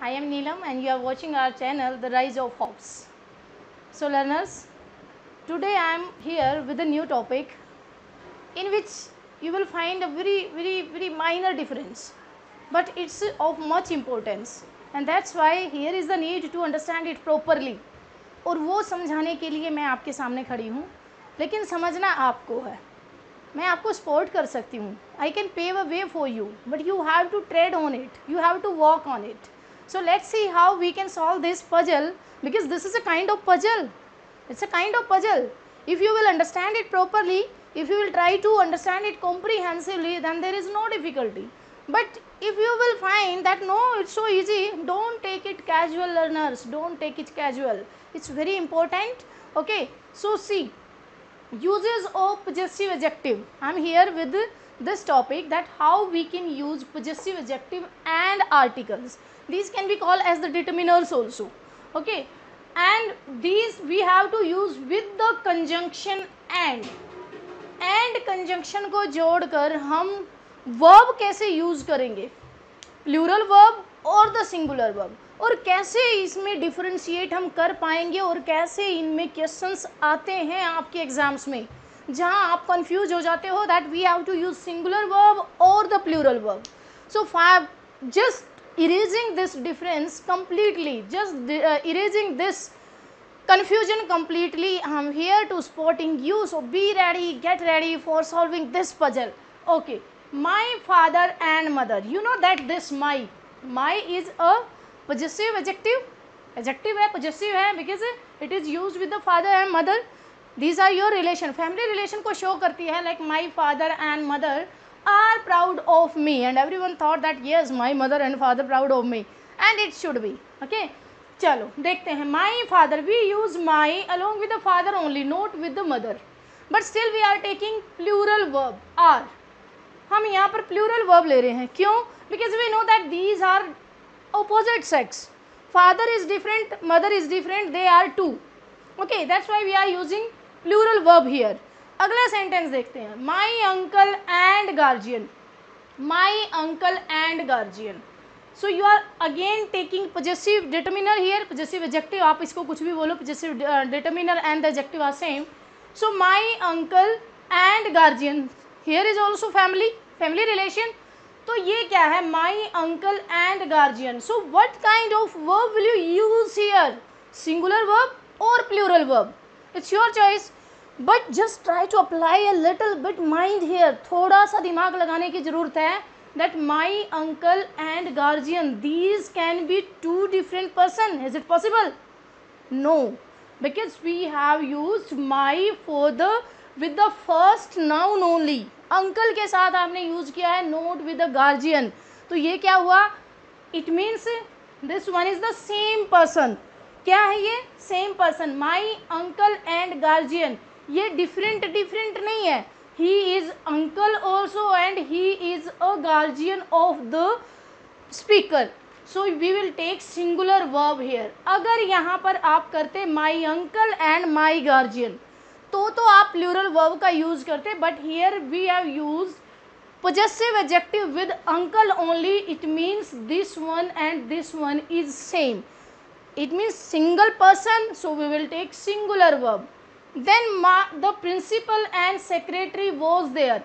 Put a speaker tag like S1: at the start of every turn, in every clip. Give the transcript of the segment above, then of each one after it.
S1: I am Neelam and you are watching our channel The Rise of Hopes. So learners, today I am here with a new topic in which you will find a very minor difference, but it's of much importance, and that's why here is the need to understand it properly. और वो समझाने के लिए मैं आपके सामने खड़ी हूँ, लेकिन समझना आपको है. मैं आपको सपोर्ट कर सकती हूँ. I can pave a way for you, but you have to tread on it. You have to walk on it. So let's see how we can solve this puzzle, because this is a kind of puzzle. It's a kind of puzzle. If you will understand it properly, if you will try to understand it comprehensively, then there is no difficulty. But if you will find that no, it's so easy, don't take it casual, learners. Don't take it casual. It's very important. Okay. So see, uses of possessive adjective. I am here with this topic, that how we can use possessive adjective and articles. These can be called as the determiners also. Okay, and these we have to use with the conjunction and conjunction को जोड़कर हम verb कैसे use करेंगे, plural verb और the singular verb, और कैसे इसमें differentiate हम कर पाएंगे, और कैसे इनमें क्वेश्चंस आते हैं आपके एग्जाम्स में जहां आप कंफ्यूज हो जाते हो that we have to use singular verb और the plural verb. So just erasing this difference completely, just erasing this confusion completely, I am here to supporting you. So be ready, get ready for solving this puzzle. Okay, my father and mother. You know that this my is a possessive adjective. Adjective है, possessive है, because it is used with the father and mother. These are your relation, family relation को show करती है. Like my father and mother are proud of me, and everyone thought that yes, my mother and father proud of me, and it should be. Okay, चलो देखते हैं. My father, we use my along with the father only, not with the mother, but still we are taking plural verb are. हम यहाँ पर plural verb ले रहे हैं, क्यों? Because we know that these are opposite sex. Father is different, mother is different, they are two. Okay, that's why we are using plural verb here. अगला sentence देखते हैं. My uncle and guardian, my uncle and guardian. So you are again taking possessive determiner here, possessive adjective, आप इसको कुछ भी बोलो, possessive determiner and the adjective are same. So my uncle and guardian, here is also family, family relation. तो ये क्या है, my uncle and guardian. So what kind of verb will you use here, singular verb और plural verb, it's your choice. But just try to apply a little bit mind here. थोड़ा सा दिमाग लगाने की जरूरत है. That my uncle and guardian, these can be two different person. Is it possible? No, because we have used my for the with the first noun only. Uncle के साथ आपने यूज किया है, not with the guardian. तो ये क्या हुआ? It means this one is the same person. क्या है ये? Same person. My uncle and guardian. ये different नहीं है. He is uncle also and he is a guardian of the speaker. So we will take singular verb here. अगर यहाँ पर आप करते my uncle and my guardian, तो आप plural verb का use करते, but here we have used possessive adjective with uncle only. It means this one and this one is same. It means single person, so we will take singular verb. Then the principal and secretary was there.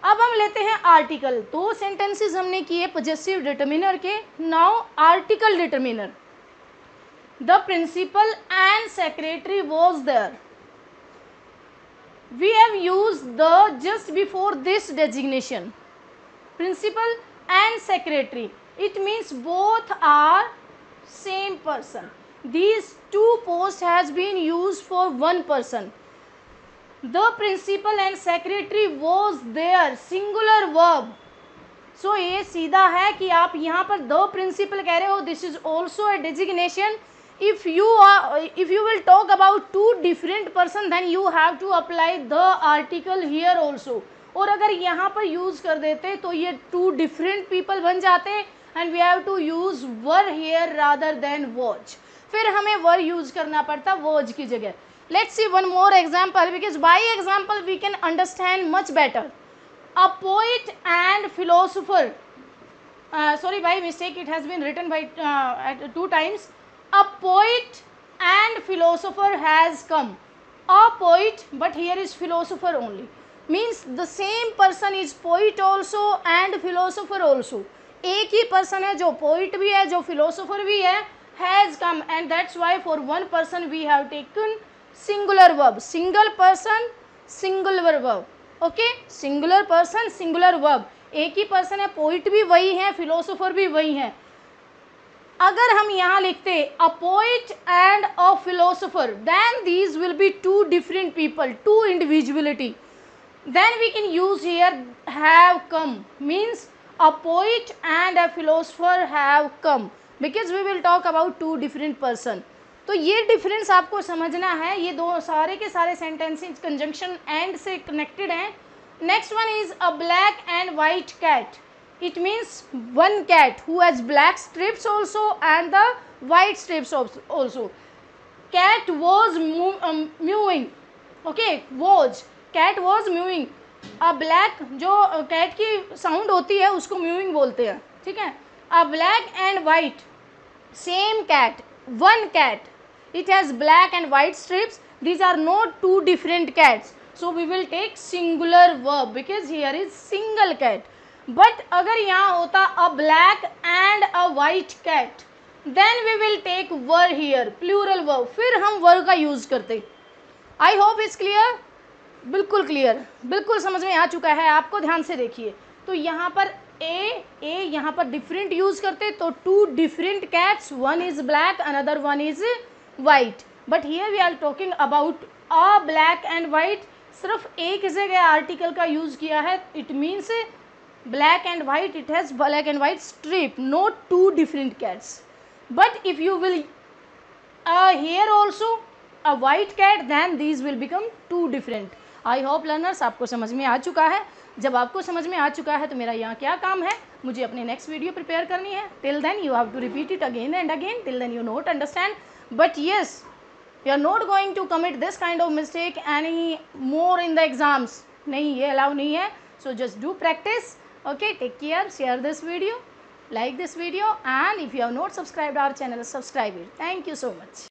S1: अब हम लेते हैं article. दो sentences हमने किए possessive determiner के. Now article determiner. The principal and secretary was there. We have used the just before this designation. Principal and secretary. It means both are same person. These two posts has been used for one person. The principal and secretary was there, singular verb. So ये सीधा है कि आप यहाँ पर the principal कह रहे हो, this is also a designation. If you will talk about two different person, then you have to apply the article here also. और अगर यहाँ पर यूज कर देते तो ये two different people बन जाते, and we have to use were here rather than was. फिर हमें वर यूज करना पड़ता वॉज की जगह. Let's see one more example, because by example we can understand much better. A poet and philosopher. sorry, by mistake it has been written by at 2 times. A poet and philosopher has come. A poet, but here is philosopher only, means the same person is poet also and philosopher also. एक ही person है जो poet भी है जो philosopher भी है, has come, and that's why for one person we have taken singular verb. Single person, singular verb. Okay, singular person, singular verb. एक ही person है, पोइट भी वही है, फिलोसोफर भी वही है. अगर हम यहाँ लिखते a poet and a philosopher, then these will be two different people, two individuality. Then we can use here have come, means a poet and a philosopher have come, because we will talk about two different person. तो ये difference आपको समझना है. ये दो सारे के सारे सेंटेंसेस कंजंक्शन एंड से कनेक्टेड हैं. Next one is a black and white cat. It means one cat who has black strips also and the white strips also. Cat was mewing. Okay, was. Cat was mewing. A black, जो cat की sound होती है उसको mewing बोलते हैं, ठीक है. A black and white, same cat, one cat. It has black and white strips. These are not two different cats. So we will take singular verb because here is single cat. But अगर यहाँ होता a black and a white cat, then we will take were here, plural verb. फिर हम were का use करते. I hope it's clear. बिल्कुल clear, बिल्कुल समझ में आ चुका है आपको. ध्यान से देखिए. तो यहाँ पर ए यहाँ पर डिफरेंट यूज़ करते, तो two different cats, one is black another one is white. But here we are talking about a black and white. सिर्फ एक जगह आर्टिकल का यूज़ किया है. It means black and white, it has black and white strip, not two different cats. But if you will here also a white cat, then these will become two different. I hope learners आपको समझ में आ चुका है. जब आपको समझ में आ चुका है तो मेरा यहाँ क्या काम है, मुझे अपनी नेक्स्ट वीडियो प्रिपेयर करनी है. Till then you have to repeat it again and again, till then you not understand. But yes, you are not going to commit this kind of mistake any more in the exams. नहीं, ये allow नहीं है. So just do practice. Okay, take care, share this video, like this video, and if you have not subscribed our channel, subscribe it. Thank you so much.